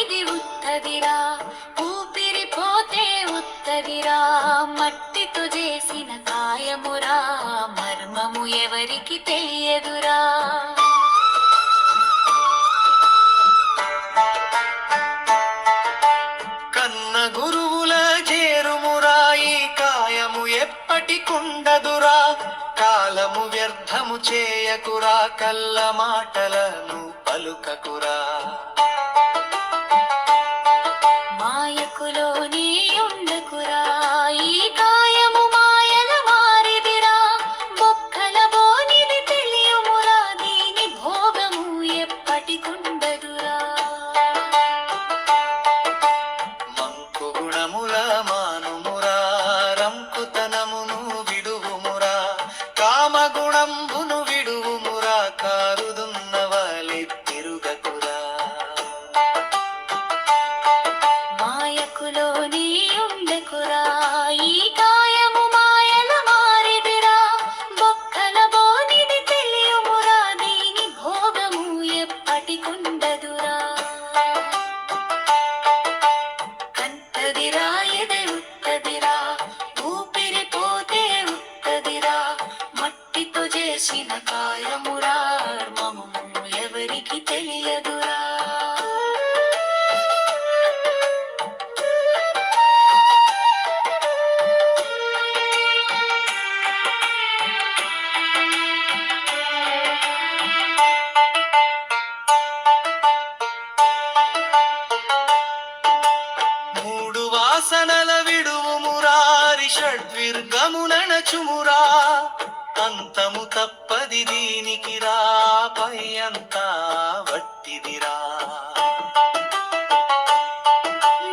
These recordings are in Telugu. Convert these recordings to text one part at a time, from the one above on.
ఇది ఉత్తదిరా, ఊపిరిపోతే ఉత్తదిరా, మట్టితో చేసిన కాయమురా, మర్మము ఎవరికి తెలియదురా. కన్న గురువుల చేరుమురా, ఈ కాయము ఎప్పటికుండదురా. కాలము వ్యర్థము చేయకురా, కల్ల మాటలను పలుకకురా. మాయకులోనే ఉండకురా, ఈ కాయము మాయల మారిదిరా, బొక్కల బోనిది తెలియమురా, దీని భోగము ఎప్పటికుండదురా. మంకు గుణముల మానుమురా, రంకుతనమును విడువుమురా, కామగుణంబును విడువుమురా, కారుదున్న వాలి తిరుగకురా. మాయకులోనే ఉండకురా, ఈ కాయము మాయల మారిదిరా, బొక్కల బోనిది తెలియమురా, దీని భోగము ఎప్పటికుండదురా. కంటదిరా ఎదే ఉత్తదిరా, ఊపిరిపోతే ఉత్తదిరా, మట్టితో చేసిన కాయమురా, మర్మము ఎవరికి తెలియదురా. మూడు వాసనల విడువుమురా, షడ్విర్గమునచుమురా, అంతము తప్పది దీనికి రా, పై అంతా వట్టిదిరా.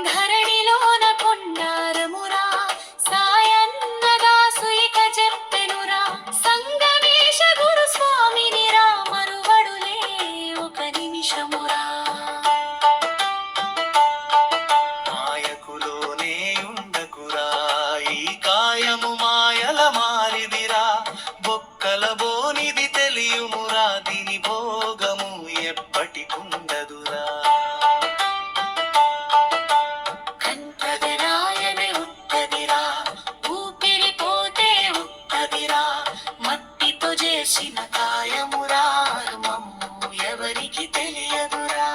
ధరణిలోన కొండారమురా, సాయన్నగా సుయిక చెప్పెనురా, సంగమేశ గురు స్వామినిరా, మరువడులే ఒక నిమిషమురా. మాయకులోనే ఉండకురా, ఈ కాయము మాయల మారిదిరా, బొక్కల బోనిది తెలియుమురా, దీని భోగము ఎప్పటికుండదురా. కంటదిరా ఎదే ఉత్తదిరా, ఊపిరిపోతే ఉత్తదిరా, మట్టితో చేసిన కాయమురా, మమ్ము ఎవరికి తెలియదురా.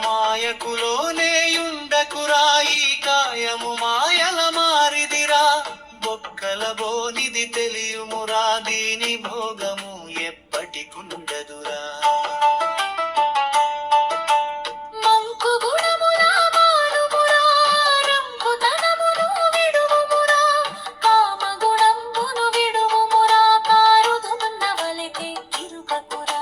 మాయకులోనే ఉండకురా, ఈ కాయము మాయల మారిదిరా, బొక్కల బోనిది తెలియుమురా, దీని భోగము ఎప్పటికుండదురా. మంకు గుణముల మానుమురా, రంకుతనమును విడువుమురా, కామగుణంబును విడువుమురా, కారుదున్న వలెతే తిరుగకురా.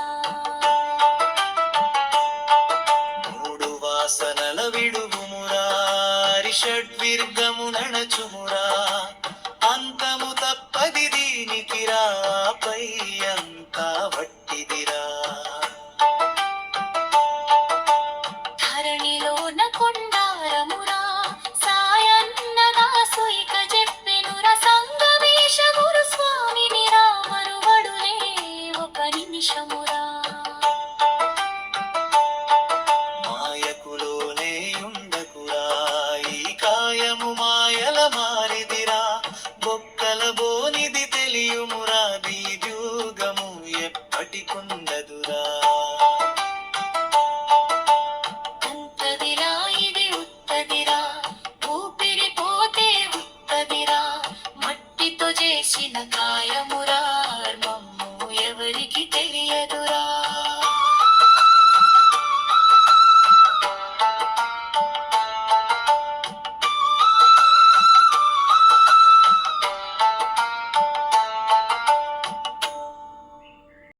మూడు వాసనల విడువుమురా, షడ్విర్గము నడచుమురా, అంతము తప్పది దీనికి రా, పై అంతా వట్టిదిరా. ధరణిలోన కొండారమురా, సాయన్నగా సుయిక చెప్పెనురా, సంగమేశ గురు స్వామినిరా, మరువడులే ఒక నిమిషమురా. మాయకులోనే ఉండకురా, ఈ కాయము మాయల మారిదిరా, బొక్కల బోనిది తెలియుమురా, దీర్ఘము ఎప్పటికుండదురా. కంటదిరా ఇది ఉత్తదిరా, ఊపిరిపోతే ఉత్తదిరా, మట్టితో చేసిన కాయమురా, మమ్ము ఎవరికి తెలియదురా.